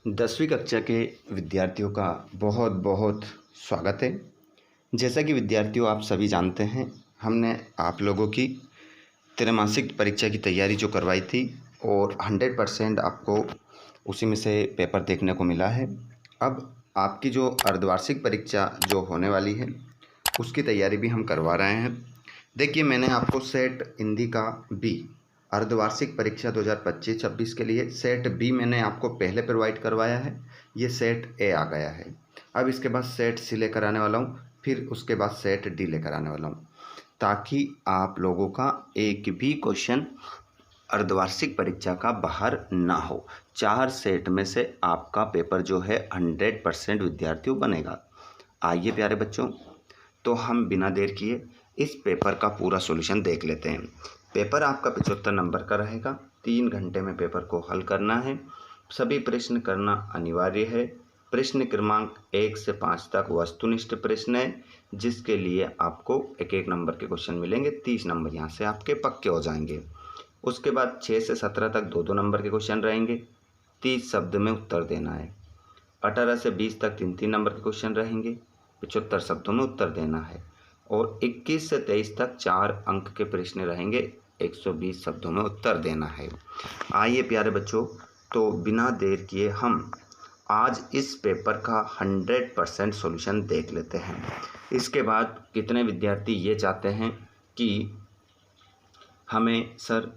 10वीं कक्षा के विद्यार्थियों का बहुत बहुत स्वागत है। जैसा कि विद्यार्थियों आप सभी जानते हैं, हमने आप लोगों की त्रैमासिक परीक्षा की तैयारी जो करवाई थी और 100% आपको उसी में से पेपर देखने को मिला है। अब आपकी जो अर्धवार्षिक परीक्षा जो होने वाली है उसकी तैयारी भी हम करवा रहे हैं। देखिए, मैंने आपको सेट हिंदी का बी अर्धवार्षिक परीक्षा 2025-26 के लिए सेट बी मैंने आपको पहले प्रोवाइड करवाया है। ये सेट ए आ गया है। अब इसके बाद सेट सी लेकर आने वाला हूँ, फिर उसके बाद सेट डी लेकर आने वाला हूँ, ताकि आप लोगों का एक भी क्वेश्चन अर्धवार्षिक परीक्षा का बाहर ना हो। 4 सेट में से आपका पेपर जो है 100% विद्यार्थियों बनेगा। आइए प्यारे बच्चों, तो हम बिना देर किए इस पेपर का पूरा सॉल्यूशन देख लेते हैं। पेपर आपका 75 नंबर का रहेगा। 3 घंटे में पेपर को हल करना है। सभी प्रश्न करना अनिवार्य है। प्रश्न क्रमांक 1 से 5 तक वस्तुनिष्ठ प्रश्न है, जिसके लिए आपको 1-1 नंबर के क्वेश्चन मिलेंगे। 30 नंबर यहाँ से आपके पक्के हो जाएंगे। उसके बाद 6 से 17 तक 2-2 नंबर के क्वेश्चन रहेंगे। 30 शब्द में उत्तर देना है। 18 से 20 तक 3-3 नंबर के क्वेश्चन रहेंगे। 75 शब्दों में उत्तर देना है। और 21 से 23 तक 4 अंक के प्रश्न रहेंगे। 120 शब्दों में उत्तर देना है। आइए प्यारे बच्चों, तो बिना देर किए हम आज इस पेपर का 100% सॉल्यूशन देख लेते हैं। इसके बाद कितने विद्यार्थी ये चाहते हैं कि हमें सर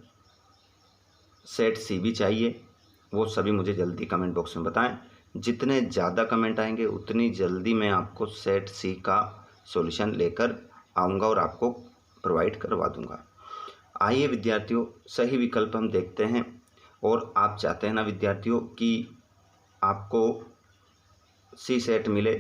सेट सी भी चाहिए, वो सभी मुझे जल्दी कमेंट बॉक्स में बताएं। जितने ज़्यादा कमेंट आएंगे उतनी जल्दी मैं आपको सेट सी का सॉल्यूशन लेकर आऊँगा और आपको प्रोवाइड करवा दूँगा। आइए विद्यार्थियों, सही विकल्प हम देखते हैं। और आप चाहते हैं ना विद्यार्थियों कि आपको सी सेट मिले,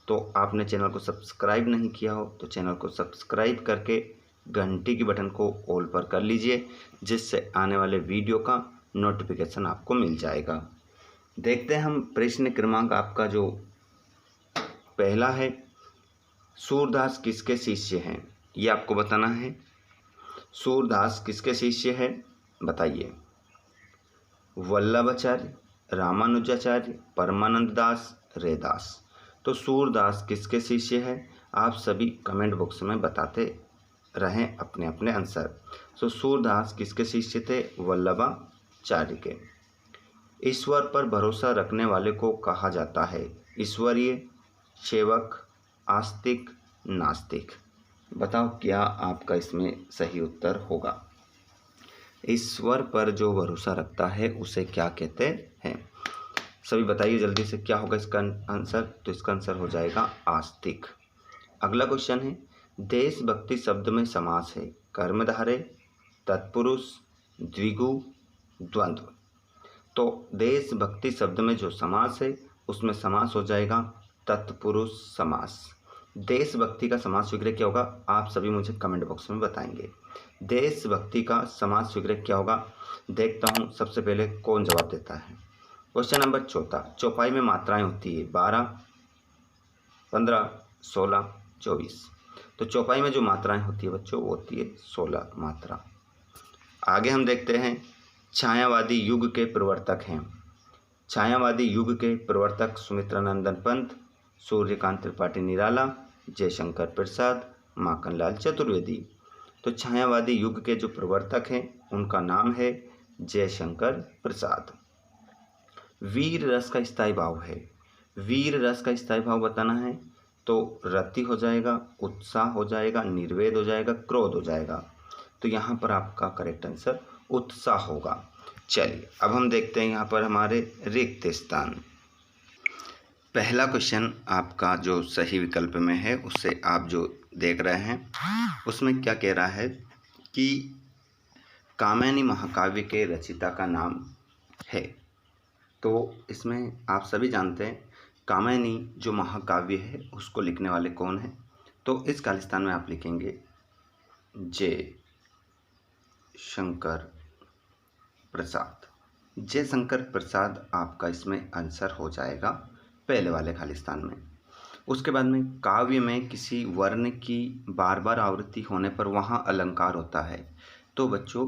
तो आपने चैनल को सब्सक्राइब नहीं किया हो तो चैनल को सब्सक्राइब करके घंटी की बटन को ऑल पर कर लीजिए, जिससे आने वाले वीडियो का नोटिफिकेशन आपको मिल जाएगा। देखते हैं हम प्रश्न क्रमांक आपका जो पहला है, सूरदास किसके शिष्य हैं, ये आपको बताना है। सूरदास किसके शिष्य है बताइए। वल्लभाचार्य, रामानुजाचार्य, परमानंद दास, रैदास। तो सूरदास किसके शिष्य है, आप सभी कमेंट बॉक्स में बताते रहें अपने अपने आंसर। सो सूरदास किसके शिष्य थे, वल्लभाचार्य के। ईश्वर पर भरोसा रखने वाले को कहा जाता है ईश्वरीय, सेवक, आस्तिक, नास्तिक। बताओ क्या आपका इसमें सही उत्तर होगा। ईश्वर पर जो भरोसा रखता है उसे क्या कहते हैं, सभी बताइए जल्दी से क्या होगा इसका आंसर। तो इसका आंसर हो जाएगा आस्तिक। अगला क्वेश्चन है, देशभक्ति शब्द में समास है कर्मधारय, तत्पुरुष, द्विगु, द्वंद्व। तो देशभक्ति शब्द में जो समास है उसमें समास हो जाएगा तत्पुरुष समास। देशभक्ति का समास विग्रह क्या होगा, आप सभी मुझे कमेंट बॉक्स में बताएंगे। देशभक्ति का समास विग्रह क्या होगा, देखता हूँ सबसे पहले कौन जवाब देता है। क्वेश्चन नंबर 4, चौपाई में मात्राएं होती है 12, 15, 16, 24। तो चौपाई में जो मात्राएं होती है बच्चों वो होती है 16 मात्रा। आगे हम देखते हैं, छायावादी युग के प्रवर्तक हैं। छायावादी युग के प्रवर्तक सुमित्रानंदन पंत, सूर्यकांत त्रिपाठी निराला, जयशंकर प्रसाद, माखनलाल चतुर्वेदी। तो छायावादी युग के जो प्रवर्तक हैं उनका नाम है जयशंकर प्रसाद। वीर रस का स्थायी भाव है, वीर रस का स्थायी भाव बताना है तो रति हो जाएगा, उत्साह हो जाएगा, निर्वेद हो जाएगा, क्रोध हो जाएगा। तो यहाँ पर आपका करेक्ट आंसर उत्साह होगा। चलिए अब हम देखते हैं यहाँ पर हमारे रिक्त स्थान। पहला क्वेश्चन आपका जो सही विकल्प में है उससे आप जो देख रहे हैं उसमें क्या कह रहा है कि कामिनी महाकाव्य के रचयिता का नाम है। तो इसमें आप सभी जानते हैं कामिनी जो महाकाव्य है उसको लिखने वाले कौन है। तो इस खालिस्तान में आप लिखेंगे जय शंकर प्रसाद। जयशंकर प्रसाद आपका इसमें आंसर हो जाएगा पहले वाले खालिस्तान में। उसके बाद में काव्य में किसी वर्ण की बार बार आवृत्ति होने पर वहाँ अलंकार होता है। तो बच्चों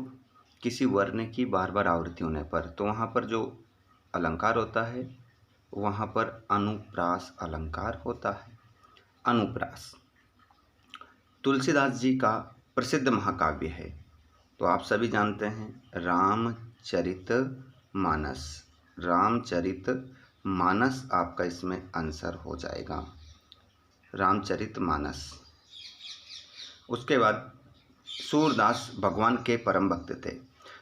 किसी वर्ण की बार बार आवृत्ति होने पर तो वहाँ पर जो अलंकार होता है वहाँ पर अनुप्रास अलंकार होता है। अनुप्रास तुलसीदास जी का प्रसिद्ध महाकाव्य है। तो आप सभी जानते हैं रामचरितमानस। रामचरितमानस आपका इसमें आंसर हो जाएगा, रामचरितमानस। उसके बाद सूरदास भगवान के परम भक्त थे।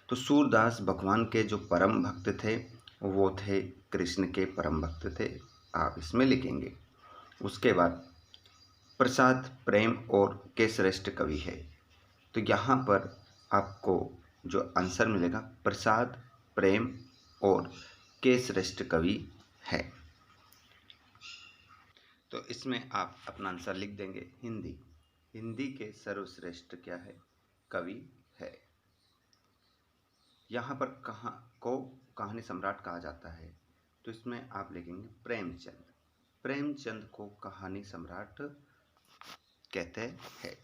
तो सूरदास भगवान के जो परम भक्त थे वो थे कृष्ण के परम भक्त थे, आप इसमें लिखेंगे। उसके बाद प्रसाद प्रेम और के श्रेष्ठ कवि है। तो यहाँ पर आपको जो आंसर मिलेगा प्रसाद प्रेम और के श्रेष्ठ कवि है। तो इसमें आप अपना आंसर लिख देंगे हिंदी। हिंदी के सर्वश्रेष्ठ क्या है? कवि है। यहाँ पर कहानी सम्राट कहा जाता है। तो इसमें आप लिखेंगे प्रेमचंद। प्रेमचंद को कहानी सम्राट कहते हैं।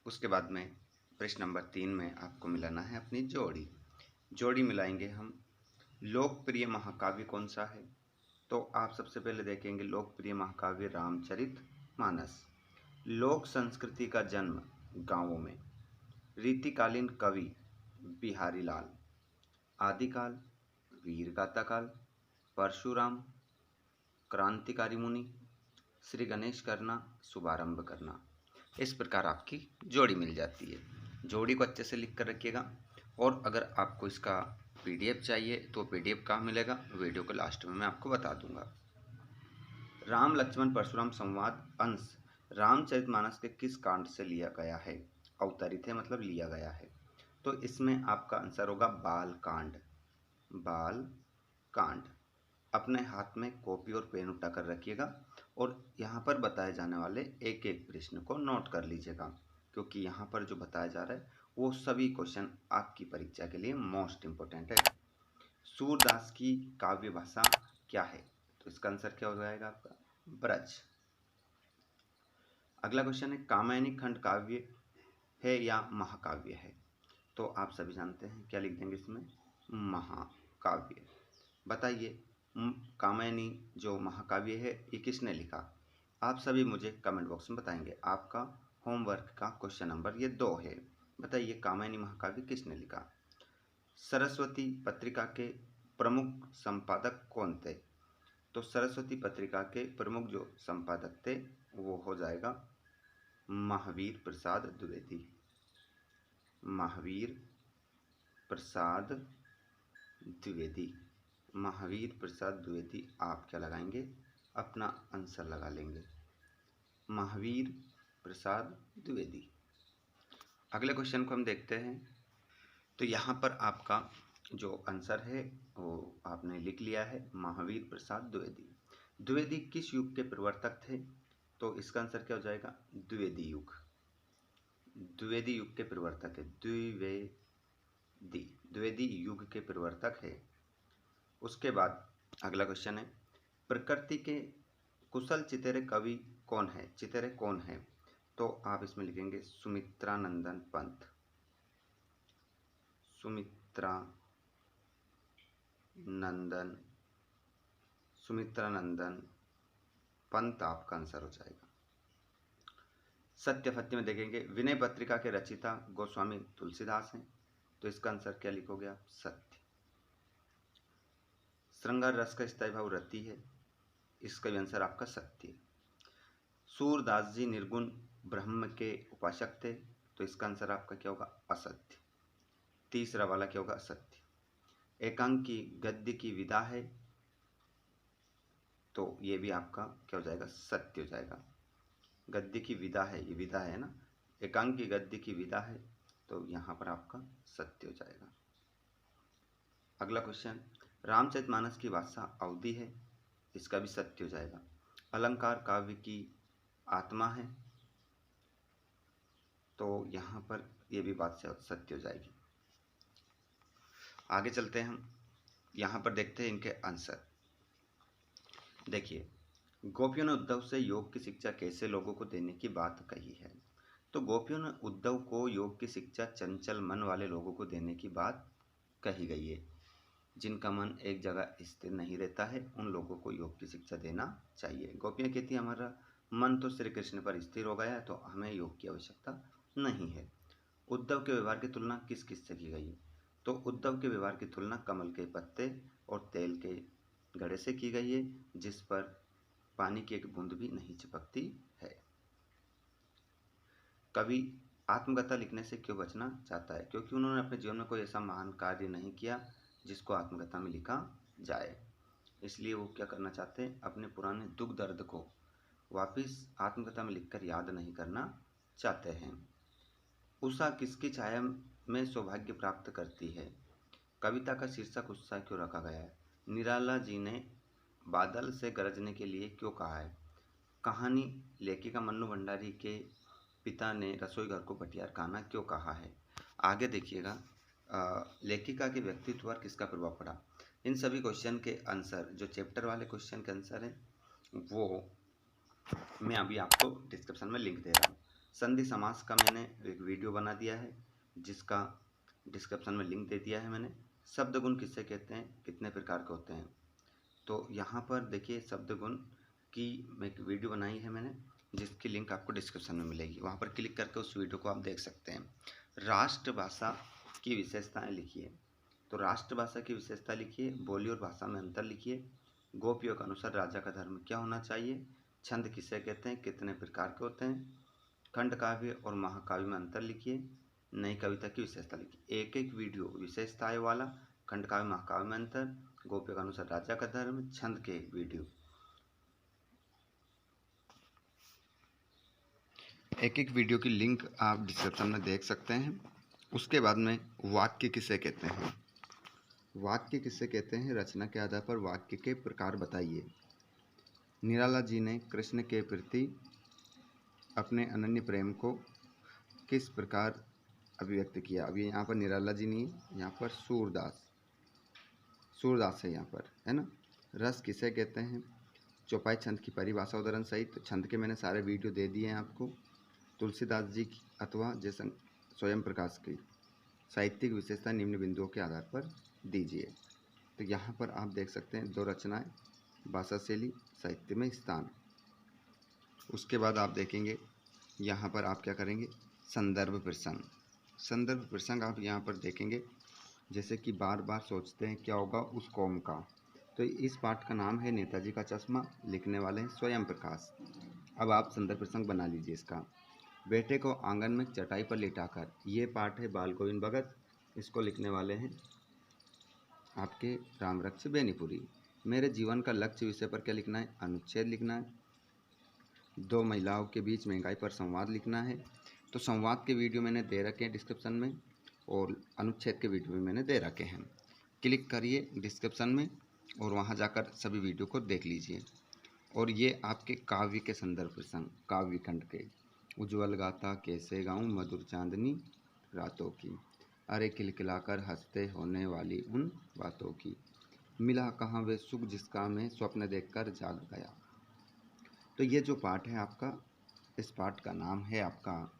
उसके बाद में प्रश्न नंबर 3 में आपको मिलाना है अपनी जोड़ी मिलाएंगे हम। लोकप्रिय महाकाव्य कौन सा है? तो आप सबसे पहले देखेंगे लोकप्रिय महाकाव्य रामचरितमानस। लोक संस्कृति का जन्म गांवों में। रीतिकालीन कवि बिहारी लाल। आदिकाल वीर गाथा काल। परशुराम क्रांतिकारी मुनि। श्री गणेश करना शुभारंभ करना। इस प्रकार आपकी जोड़ी मिल जाती है। जोड़ी को अच्छे से लिख कर रखिएगा। और अगर आपको इसका पीडीएफ चाहिए तो पीडीएफ कहाँ मिलेगा? वीडियो के लास्ट में मैं आपको बता दूंगा। राम लक्ष्मण परशुराम संवाद अंश रामचरितमानस के किस कांड से लिया गया है? अवतरित है मतलब लिया गया है। तो इसमें आपका आंसर होगा बाल कांड। बाल कांड। अपने हाथ में कॉपी और पेन उठा कर रखिएगा और यहाँ पर बताए जाने वाले एक एक प्रश्न को नोट कर लीजिएगा, क्योंकि यहाँ पर जो बताया जा रहा है वो सभी क्वेश्चन आपकी परीक्षा के लिए मोस्ट इम्पोर्टेंट है। सूरदास की काव्य भाषा क्या है? तो इसका आंसर क्या हो जाएगा आपका? ब्रज। अगला क्वेश्चन है कामायनी खंड काव्य है या महाकाव्य है? तो आप सभी जानते हैं, क्या लिख देंगे इसमें? महाकाव्य। बताइए कामायनी जो महाकाव्य है ये किसने लिखा? आप सभी मुझे कमेंट बॉक्स में बताएंगे। आपका होमवर्क का क्वेश्चन नंबर ये 2 है। बताइए कामायनी महाकाव्य किसने लिखा? सरस्वती पत्रिका के प्रमुख संपादक कौन थे? तो सरस्वती पत्रिका के प्रमुख जो संपादक थे वो हो जाएगा महावीर प्रसाद द्विवेदी। महावीर प्रसाद द्विवेदी। महावीर प्रसाद द्विवेदी। आप क्या लगाएंगे? अपना आंसर लगा लेंगे, महावीर प्रसाद द्विवेदी। अगले क्वेश्चन को हम देखते हैं। तो यहाँ पर आपका जो आंसर है वो आपने लिख लिया है, महावीर प्रसाद द्विवेदी। द्विवेदी किस युग के प्रवर्तक थे? तो इसका आंसर क्या हो जाएगा? द्विवेदी युग। द्विवेदी युग के प्रवर्तक है। द्विवेदी युग के प्रवर्तक है। उसके बाद अगला क्वेश्चन है प्रकृति के कुशल चितेरे कवि कौन है? चितेरे कौन है? तो आप इसमें लिखेंगे सुमित्रानंदन पंत। सुमित्रानंदन पंत आपका आंसर हो जाएगा। सत्य फत्य में देखेंगे विनय पत्रिका के रचिता गोस्वामी तुलसीदास हैं। तो इसका आंसर क्या लिखोगे आप? सत्य। श्रृंगार रस का स्थायी भाव रति है। इसका भी आंसर आपका सत्य। सूरदास जी निर्गुण ब्रह्म के उपासक थे। तो इसका आंसर आपका क्या होगा? असत्य। तीसरा वाला क्या होगा? असत्य। एकांकी गद्य की विधा है। तो ये भी आपका क्या हो जाएगा? सत्य हो जाएगा। गद्य की विधा है, ये विधा है ना, एकांकी गद्य की विधा है, तो यहाँ पर आपका सत्य हो जाएगा। अगला क्वेश्चन रामचरितमानस की भाषा अवधी है। इसका भी सत्य हो जाएगा। अलंकार काव्य की आत्मा है। तो यहाँ पर ये भी बात सत्य हो जाएगी। आगे चलते हैं हम। यहाँ पर देखते हैं इनके आंसर। देखिए गोपियों ने उद्धव से योग की शिक्षा कैसे लोगों को देने की बात कही है? तो गोपियों ने उद्धव को योग की शिक्षा चंचल मन वाले लोगों को देने की बात कही गई है। जिनका मन एक जगह स्थिर नहीं रहता है, उन लोगों को योग की शिक्षा देना चाहिए। गोपियाँ कहती हैं हमारा मन तो श्री कृष्ण पर स्थिर हो गया है, तो हमें योग की आवश्यकता नहीं है। उद्धव के व्यवहार की तुलना किस किस से की गई है? तो उद्धव के व्यवहार की तुलना कमल के पत्ते और तेल के घड़े से की गई है, जिस पर पानी की एक बूंद भी नहीं चिपकती है। कवि आत्मकथा लिखने से क्यों बचना चाहता है? क्योंकि उन्होंने अपने जीवन में कोई ऐसा महान कार्य नहीं किया जिसको आत्मकथा में लिखा जाए, इसलिए वो क्या करना चाहते हैं, अपने पुराने दुख दर्द को वापिस आत्मकथा में लिखकर याद नहीं करना चाहते हैं। उषा किसकी छाया में सौभाग्य प्राप्त करती है? कविता का शीर्षक उषा क्यों रखा गया है? निराला जी ने बादल से गरजने के लिए क्यों कहा है? कहानी लेखिका मन्नू भंडारी के पिता ने रसोई घर को भटियार खाना क्यों कहा है? आगे देखिएगा, लेखिका के व्यक्तित्व पर किसका प्रभाव पड़ा? इन सभी क्वेश्चन के आंसर, जो चैप्टर वाले क्वेश्चन के आंसर हैं, वो मैं अभी आपको डिस्क्रिप्शन में लिंक दे रहा हूँ। संधि समास का मैंने एक वीडियो बना दिया है, जिसका डिस्क्रिप्शन में लिंक दे दिया है मैंने। शब्द गुण किससे कहते हैं, कितने प्रकार के होते हैं? तो यहाँ पर देखिए, शब्द गुण की एक वीडियो बनाई है मैंने, जिसकी लिंक आपको डिस्क्रिप्शन में मिलेगी। वहाँ पर क्लिक करके उस वीडियो को आप देख सकते हैं। राष्ट्रभाषा की विशेषताएं लिखिए। तो राष्ट्रभाषा की विशेषता लिखिए, बोली और भाषा में अंतर लिखिए, गोपियों के अनुसार राजा का धर्म क्या होना चाहिए, छंद किसे कहते हैं, कितने प्रकार के होते हैं, खंड काव्य और महाकाव्य में अंतर लिखिए, नई कविता की विशेषता लिखिए। एक एक वीडियो विशेषताएं वाला, खंड काव्य महाकाव्य में अंतर, गोपियों के अनुसार राजा का धर्म, छंद के वीडियो, एक एक वीडियो की लिंक आप डिस्क्रिप्शन में देख सकते हैं। उसके बाद में वाक्य किसे कहते हैं? वाक्य किसे कहते हैं? रचना के आधार पर वाक्य के प्रकार बताइए। निराला जी ने कृष्ण के प्रति अपने अनन्य प्रेम को किस प्रकार अभिव्यक्त किया? अभी यहाँ पर निराला जी नहीं है, यहाँ पर सूरदास है यहाँ पर, है ना। रस किसे कहते हैं? चौपाई छंद की परिभाषा उदाहरण सहित। तो छंद के मैंने सारे वीडियो दे दिए हैं आपको। तुलसीदास जी की अथवा जैसे स्वयं प्रकाश की साहित्यिक विशेषता निम्न बिंदुओं के आधार पर दीजिए। तो यहाँ पर आप देख सकते हैं 2 रचनाएं, भाषा शैली, साहित्य में स्थान। उसके बाद आप देखेंगे यहाँ पर आप क्या करेंगे, संदर्भ प्रसंग। संदर्भ प्रसंग आप यहाँ पर देखेंगे, जैसे कि बार बार सोचते हैं क्या होगा उस कौम का। तो इस पाठ का नाम है नेताजी का चश्मा, लिखने वाले हैं स्वयं प्रकाश। अब आप संदर्भ प्रसंग बना लीजिए इसका। बेटे को आंगन में चटाई पर लिटाकर, ये पाठ है बाल गोविंद भगत, इसको लिखने वाले हैं आपके रामरक्ष बेनीपुरी। मेरे जीवन का लक्ष्य विषय पर क्या लिखना है? अनुच्छेद लिखना है। 2 महिलाओं के बीच महंगाई पर संवाद लिखना है। तो संवाद के वीडियो मैंने दे रखे हैं डिस्क्रिप्शन में, और अनुच्छेद के वीडियो भी मैंने दे रखे हैं। क्लिक करिए डिस्क्रिप्शन में और वहां जाकर सभी वीडियो को देख लीजिए। और ये आपके काव्य के संदर्भ प्रसंग, काव्य खंड के। उज्ज्वल गाथा कैसे गाऊं मधुर चांदनी रातों की, अरे खिलखिलाकर हंसते होने वाली उन बातों की, मिला कहाँ वे सुख जिसका मैं स्वप्न देखकर जाग गया। तो ये जो पाठ है आपका, इस पाठ का नाम है आपका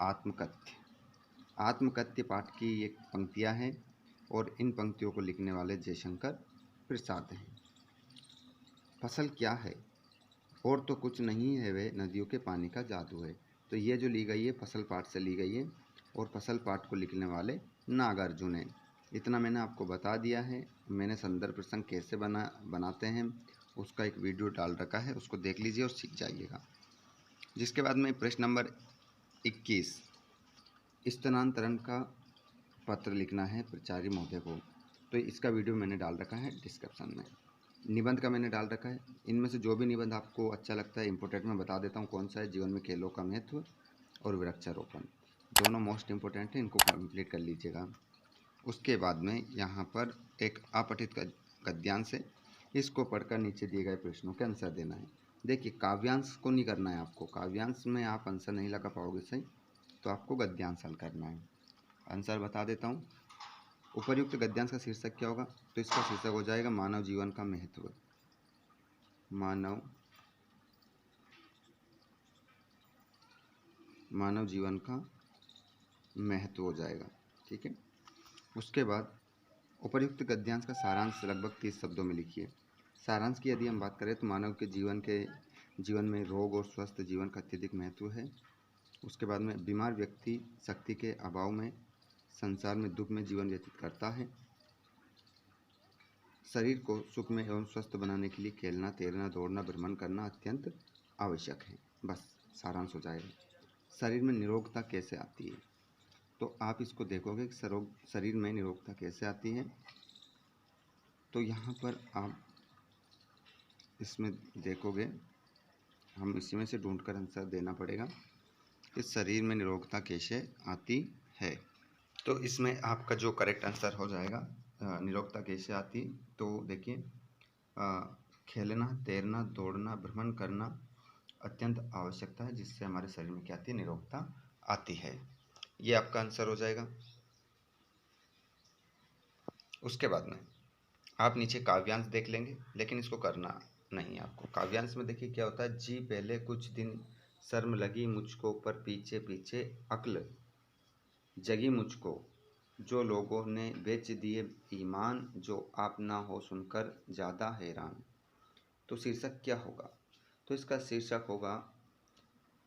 आत्मकथ्य। आत्मकथ्य पाठ की ये पंक्तियाँ हैं, और इन पंक्तियों को लिखने वाले जयशंकर प्रसाद हैं। फसल क्या है? और तो कुछ नहीं है, वे नदियों के पानी का जादू है। तो ये जो ली गई है फसल पाठ से ली गई है, और फसल पाठ को लिखने वाले नागार्जुन हैं। इतना मैंने आपको बता दिया है। मैंने संदर्भ प्रसंग कैसे बनाते हैं उसका एक वीडियो डाल रखा है, उसको देख लीजिए और सीख जाइएगा। जिसके बाद में प्रश्न नंबर 21, स्थानांतरण का पत्र लिखना है प्राचार्य महोदय को। तो इसका वीडियो मैंने डाल रखा है डिस्क्रिप्शन में। निबंध का मैंने डाल रखा है। इनमें से जो भी निबंध आपको अच्छा लगता है, इम्पोर्टेंट में बता देता हूँ कौन सा है। जीवन में खेलों का महत्व और वृक्षारोपण, दोनों मोस्ट इम्पोर्टेंट है, इनको कंप्लीट कर लीजिएगा। उसके बाद में यहाँ पर एक अपठित गद्यांश है, इसको पढ़कर नीचे दिए गए प्रश्नों के आंसर देना है। देखिए, काव्यांश को नहीं करना है आपको, काव्यांश में आप आंसर नहीं लगा पाओगे सही, तो आपको गद्यांश हल करना है। आंसर बता देता हूँ। उपर्युक्त गद्यांश का शीर्षक क्या होगा? तो इसका शीर्षक हो जाएगा मानव जीवन का महत्व। मानव जीवन का महत्व हो जाएगा, ठीक है। उसके बाद उपर्युक्त गद्यांश का सारांश लगभग 30 शब्दों में लिखिए। सारांश की यदि हम बात करें तो मानव के जीवन में रोग और स्वस्थ जीवन का अत्यधिक महत्व है। उसके बाद में बीमार व्यक्ति शक्ति के अभाव में संसार में दुख में जीवन व्यतीत करता है। शरीर को सुखमय एवं स्वस्थ बनाने के लिए खेलना, तैरना, दौड़ना, भ्रमण करना अत्यंत आवश्यक है। बस सारांश हो जाएगा। शरीर में निरोगता कैसे आती है, तो आप इसको देखोगे कि शरीर में निरोगता कैसे आती है। तो यहाँ पर आप इसमें देखोगे, हम इसी में से ढूंढकर आंसर देना पड़ेगा कि शरीर में निरोगता कैसे आती है। तो इसमें आपका जो करेक्ट आंसर हो जाएगा निरोगता कैसे आती, तो देखिए खेलना, तैरना, दौड़ना, भ्रमण करना अत्यंत आवश्यकता है, जिससे हमारे शरीर में क्या आती है, निरोगता आती है। ये आपका आंसर हो जाएगा। उसके बाद में आप नीचे काव्यांश देख लेंगे, लेकिन इसको करना नहीं आपको। काव्यांश में देखिए क्या होता है, जी पहले कुछ दिन शर्म लगी मुझको, पर पीछे पीछे अक्ल जगी मुझको, जो लोगों ने बेच दिए ईमान, जो आप ना हो सुनकर ज़्यादा हैरान। तो शीर्षक क्या होगा, तो इसका शीर्षक होगा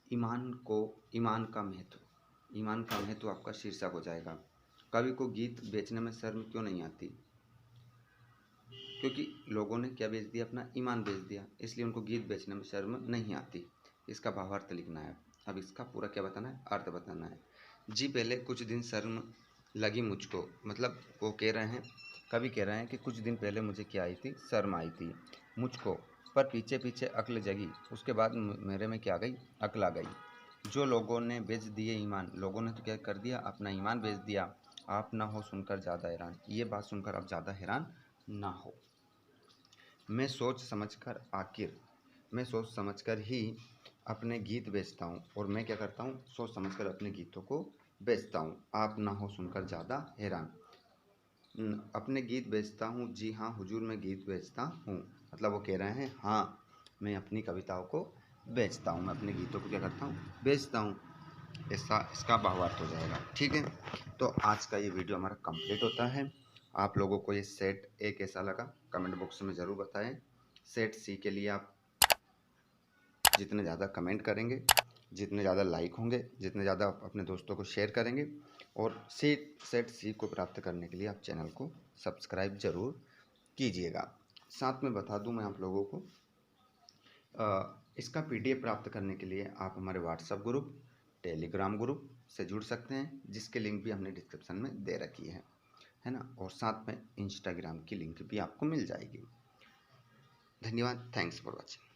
ईमान का महत्व। ईमान का महत्व आपका शीर्षक हो जाएगा। कवि को गीत बेचने में शर्म क्यों नहीं आती, क्योंकि लोगों ने क्या बेच दिया, अपना ईमान बेच दिया, इसलिए उनको गीत बेचने में शर्म नहीं आती। इसका भावार्थ लिखना है। अब इसका पूरा क्या बताना है, अर्थ बताना है। जी पहले कुछ दिन शर्म लगी मुझको, मतलब वो कह रहे हैं, कवि कह रहे हैं कि कुछ दिन पहले मुझे क्या आई थी, शर्म आई थी मुझको, पर पीछे पीछे अक्ल जगी, उसके बाद मेरे में क्या आ गई, अक्ल आ गई। जो लोगों ने बेच दिए ईमान, लोगों ने तो क्या कर दिया, अपना ईमान बेच दिया, आप ना हो सुनकर ज़्यादा हैरान। ये बात सुनकर आप ज़्यादा हैरान ना हो। मैं सोच समझकर ही अपने गीत बेचता हूँ, और मैं क्या करता हूँ, सोच समझकर अपने गीतों को बेचता हूँ, आप ना हो सुनकर ज़्यादा हैरान। अपने गीत बेचता हूँ, जी हाँ हुजूर मैं गीत बेचता हूँ, मतलब वो कह रहे हैं हाँ मैं अपनी कविताओं को बेचता हूँ, मैं अपने गीतों को क्या करता हूँ, बेचता हूँ। ऐसा इसका भावार्थ हो जाएगा। ठीक है, तो आज का ये वीडियो हमारा कंप्लीट होता है। आप लोगों को ये सेट ए कैसा लगा कमेंट बॉक्स में ज़रूर बताएं। सेट सी के लिए आप जितने ज़्यादा कमेंट करेंगे, जितने ज़्यादा लाइक होंगे, जितने ज़्यादा अपने दोस्तों को शेयर करेंगे, और सेट सी को प्राप्त करने के लिए आप चैनल को सब्सक्राइब ज़रूर कीजिएगा। साथ में बता दूं मैं आप लोगों को, इसका PDF प्राप्त करने के लिए आप हमारे व्हाट्सएप ग्रुप, टेलीग्राम ग्रुप से जुड़ सकते हैं, जिसके लिंक भी हमने डिस्क्रिप्शन में दे रखी है ना, और साथ में इंस्टाग्राम की लिंक भी आपको मिल जाएगी। धन्यवाद, थैंक्स फॉर वॉचिंग।